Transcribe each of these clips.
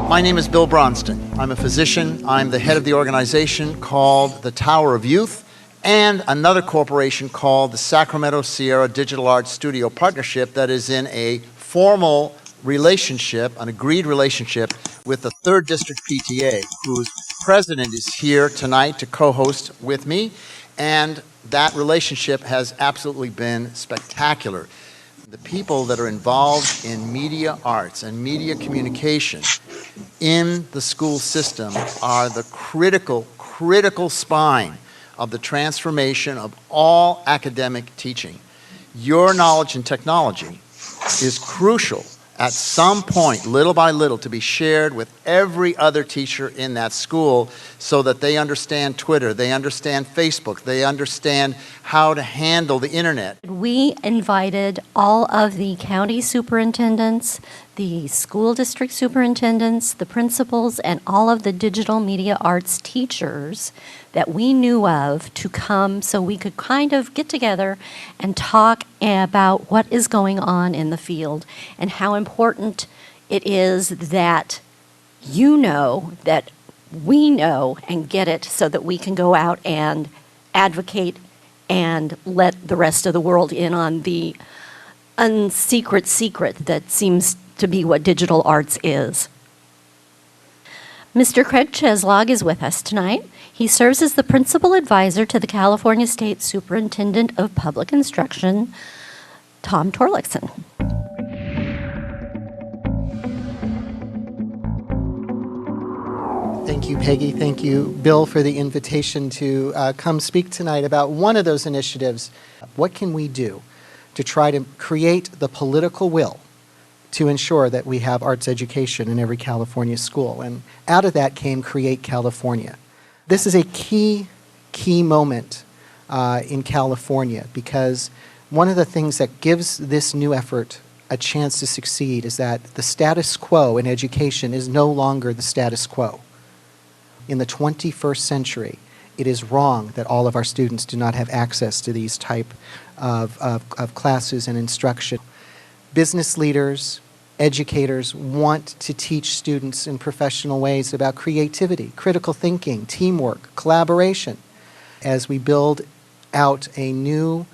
My name is Bill Bronston. I'm a physician. I'm the head of the organization called the Tower of Youth and another corporation called the Sacramento Sierra Digital Arts Studio Partnership that is in a formal relationship, an agreed relationship with the 3rd District PTA, whose president is here tonight to co-host with me, and that relationship has absolutely been spectacular. The people that are involved in media arts and media communication in the school system are the critical spine of the transformation of all academic teaching. Your knowledge and technology is crucial at some point, little by little, to be shared with every other teacher in that school so that they understand Twitter, they understand Facebook, they understand how to handle the internet. We invited all of the county superintendents, the school district superintendents, the principals, and all of the digital media arts teachers that we knew of to come so we could kind of get together and talk about what is going on in the field and how important it is that you know, that we know and get it so that we can go out and advocate and let the rest of the world in on the unsecret secret that seems to be what digital arts is. Mr. Craig Cheslog is with us tonight. He serves as the principal advisor to the California State Superintendent of Public Instruction, Tom Torlakson. Thank you, Peggy. Thank you, Bill, for the invitation to come speak tonight about one of those initiatives. What can we do to try to create the political will to ensure that we have arts education in every California school? And out of that came Create California. This is a key moment in California, because one of the things that gives this new effort a chance to succeed is that the status quo in education is no longer the status quo. In the 21st century, it is wrong that all of our students do not have access to these type of classes and instruction. Business leaders, educators want to teach students in professional ways about creativity, critical thinking, teamwork, collaboration, as we build out a new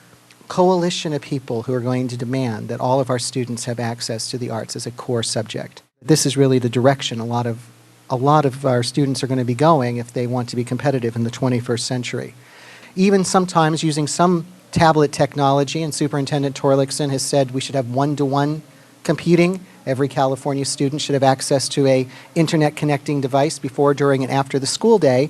coalition of people who are going to demand that all of our students have access to the arts as a core subject. This is really the direction a lot of our students are going to be going if they want to be competitive in the 21st century. Even sometimes using some tablet technology, and Superintendent Torlakson has said we should have one-to-one computing. Every California student should have access to an internet connecting device before, during, and after the school day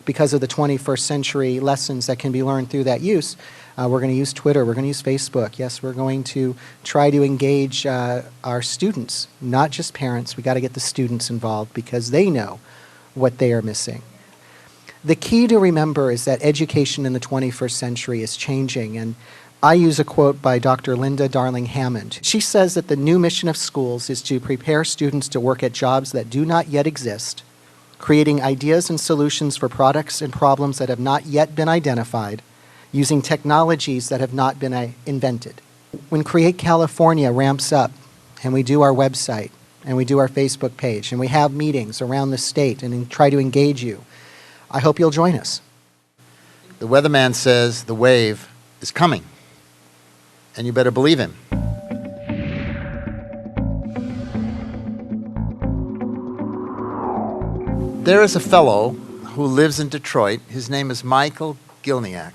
because of the 21st century lessons that can be learned through that use. We're going to use Twitter. We're going to use Facebook. Yes, we're going to try to engage our students, not just parents. We've got to get the students involved because they know what they are missing. The key to remember is that education in the 21st century is changing, and I use a quote by Dr. Linda Darling Hammond. She says that the new mission of schools is to prepare students to work at jobs that do not yet exist, creating ideas and solutions for products and problems that have not yet been identified, using technologies that have not been invented. When Create California ramps up and we do our website and we do our Facebook page and we have meetings around the state and try to engage you, I hope you'll join us. The weatherman says the wave is coming, and you better believe him. There is a fellow who lives in Detroit. His name is Michael Gil Nia,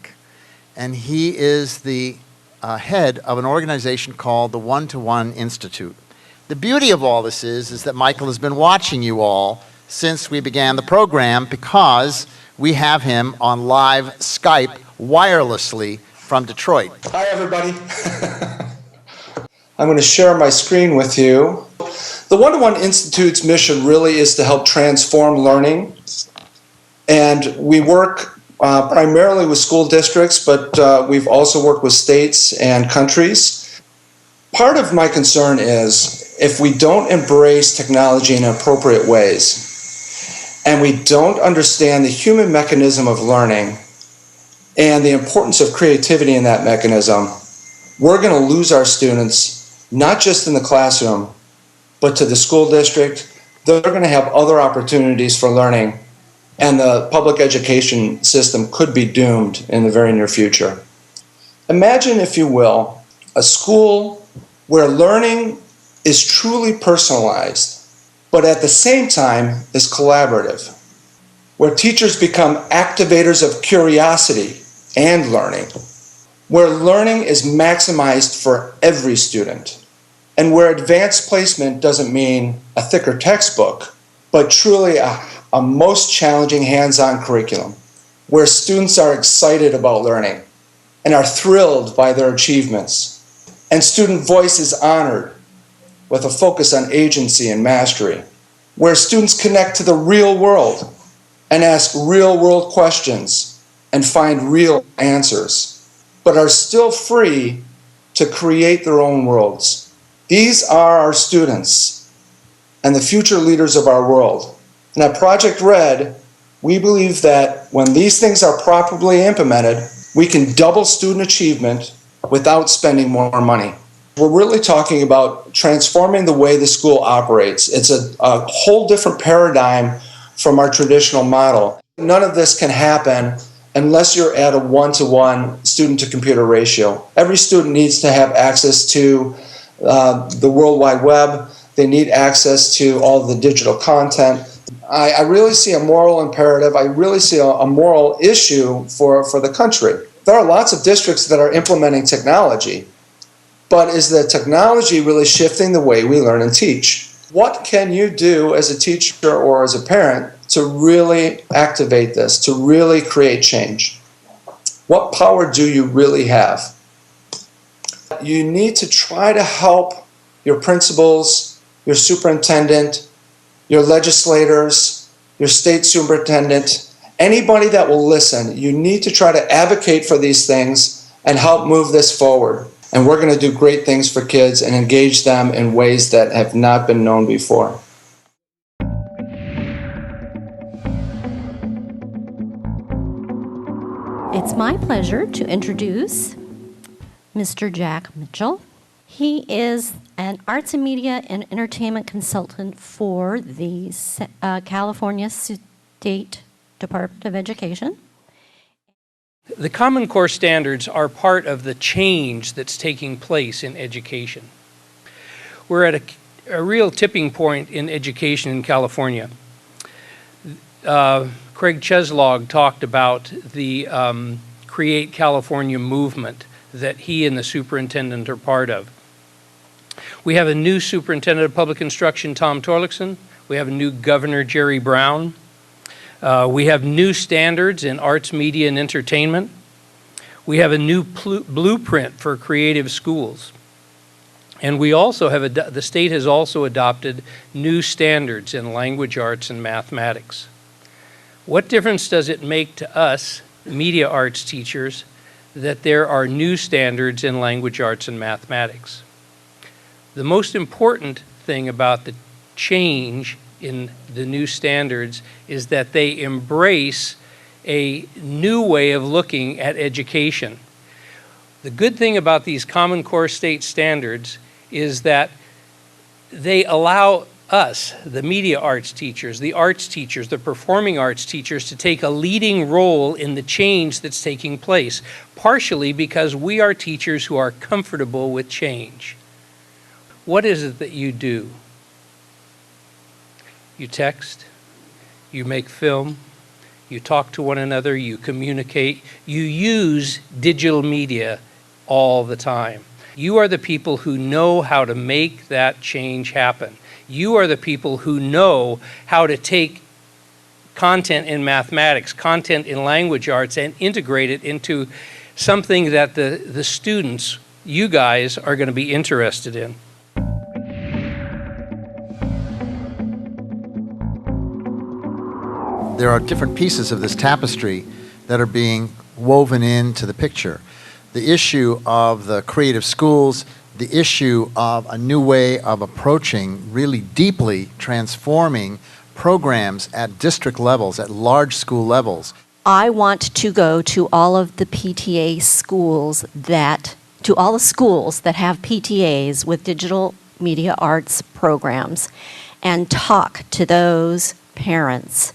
and he is the head of an organization called the One-to-One Institute. The beauty of all this is that Michael has been watching you all since we began the program, because we have him on live Skype wirelessly from Detroit. Hi, everybody. I'm going to share my screen with you. The One-to-One Institute's mission really is to help transform learning, and we work primarily with school districts, but we've also worked with states and countries. Part of my concern is if we don't embrace technology in appropriate ways, and we don't understand the human mechanism of learning and the importance of creativity in that mechanism, we're going to lose our students, not just in the classroom, but to the school district, they're going to have other opportunities for learning, and the public education system could be doomed in the very near future. Imagine, if you will, a school where learning is truly personalized, but at the same time is collaborative, where teachers become activators of curiosity and learning, where learning is maximized for every student, and where advanced placement doesn't mean a thicker textbook, but truly a most challenging hands-on curriculum, where students are excited about learning and are thrilled by their achievements, and student voice is honored with a focus on agency and mastery, where students connect to the real world and ask real-world questions and find real answers, but are still free to create their own worlds. These are our students and the future leaders of our world. And at Project Red, we believe that when these things are properly implemented, we can double student achievement without spending more money. We're really talking about transforming the way the school operates. It's a whole different paradigm from our traditional model. None of this can happen unless you're at a one-to-one student-to-computer ratio. Every student needs to have access to the World Wide Web. They need access to all the digital content. I really see a moral imperative. I really see a moral issue for the country. There are lots of districts that are implementing technology, but is the technology really shifting the way we learn and teach? What can you do as a teacher or as a parent to really activate this, to really create change? What power do you really have? You need to try to help your principals, your superintendent, your legislators, your state superintendent, anybody that will listen. You need to try to advocate for these things and help move this forward. And we're going to do great things for kids and engage them in ways that have not been known before. It's my pleasure to introduce Mr. Jack Mitchell. He is an arts and media and entertainment consultant for the California State Department of Education. The Common Core standards are part of the change that's taking place in education. We're at a real tipping point in education in California. Craig Cheslog talked about the Create California movement that he and the superintendent are part of. We have a new superintendent of public instruction, Tom Torlakson. We have a new governor, Jerry Brown. We have new standards in arts, media, and entertainment. We have a new blueprint for creative schools. And we also have, the state has also adopted new standards in language arts and mathematics. What difference does it make to us, media arts teachers, that there are new standards in language arts and mathematics? The most important thing about the change in the new standards is that they embrace a new way of looking at education. The good thing about these Common Core state standards is that they allow us, the media arts teachers, the performing arts teachers, to take a leading role in the change that's taking place, partially because we are teachers who are comfortable with change. What is it that you do? You text, you make film, you talk to one another, you communicate, you use digital media all the time. You are the people who know how to make that change happen. You are the people who know how to take content in mathematics, content in language arts, and integrate it into something that the students, you guys, are going to be interested in. There are different pieces of this tapestry that are being woven into the picture. The issue of the creative schools, the issue of a new way of approaching, really deeply transforming programs at district levels, at large school levels. I want to go to all of the PTA schools to all the schools that have PTAs with digital media arts programs and talk to those parents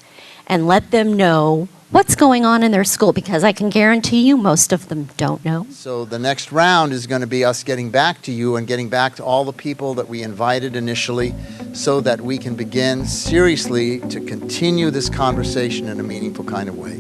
and let them know what's going on in their school, because I can guarantee you most of them don't know. So the next round is going to be us getting back to you and getting back to all the people that we invited initially so that we can begin seriously to continue this conversation in a meaningful kind of way.